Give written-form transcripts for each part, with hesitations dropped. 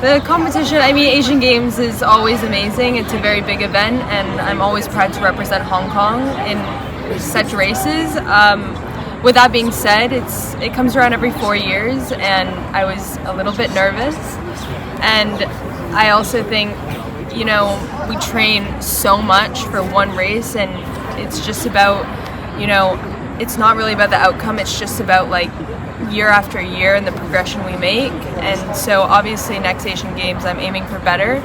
The competition, I mean, Asian Games is always amazing. It's a very big event, and I'm always proud to represent Hong Kong in such races. With that being said, it comes around every 4 years, and I was a little bit nervous. And I also think, you know, we train so much for one race, and it's just about, you know, it's not really about the outcome. It's just about like year after year and the progression we make. And so obviously next Asian Games I'm aiming for better.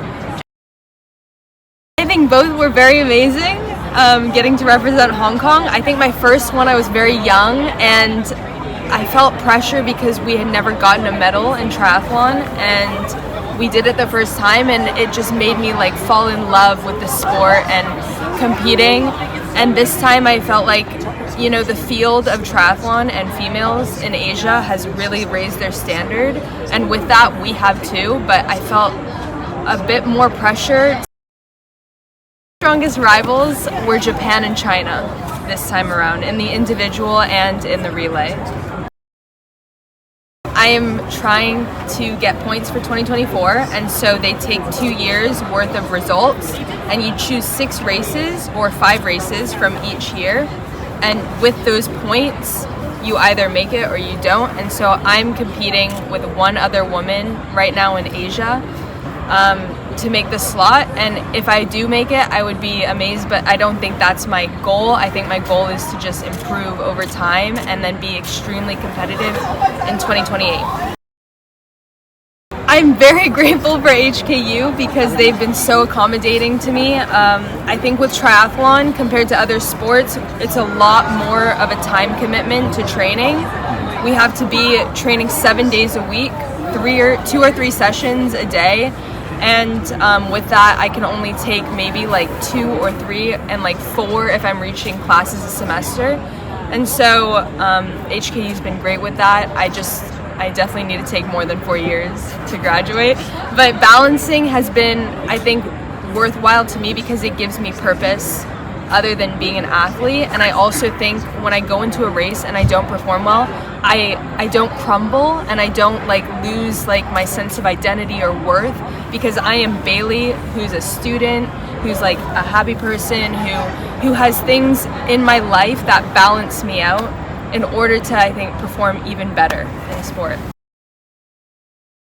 I think both were very amazing. Getting to represent Hong Kong. I think my first one I was very young, and I felt pressure because we had never gotten a medal in triathlon, and we did it the first time, and it just made me like fall in love with the sport and competing. And this time I felt like, you know, the field of triathlon and females in Asia has really raised their standard, and with that we have too, but I felt a bit more pressure. Strongest rivals were Japan and China this time around, in the individual and in the relay. I am trying to get points for 2024, and so they take 2 years worth of results, and you choose 6 races or 5 races from each year, and with those points you either make it or you don't. And so I'm competing with one other woman right now in Asia to make the slot, and if I do make it I would be amazed, but I don't think that's my goal. I think my goal is to just improve over time and then be extremely competitive in 2028. I'm very grateful for HKU because they've been so accommodating to me. I think with triathlon compared to other sports, it's a lot more of a time commitment to training. We have to be training 7 days a week, 2 or 3 sessions a day. And with that, I can only take maybe like 2 or 3 and like 4 if I'm reaching classes a semester. And so HKU's been great with that. I definitely need to take more than 4 years to graduate. But balancing has been, I think, worthwhile to me because it gives me purpose other than being an athlete. And I also think when I go into a race and I don't perform well, I don't crumble and I don't like lose like my sense of identity or worth, because I am Bailee, who's a student, who's like a happy person, who has things in my life that balance me out in order to, I think, perform even better in sport.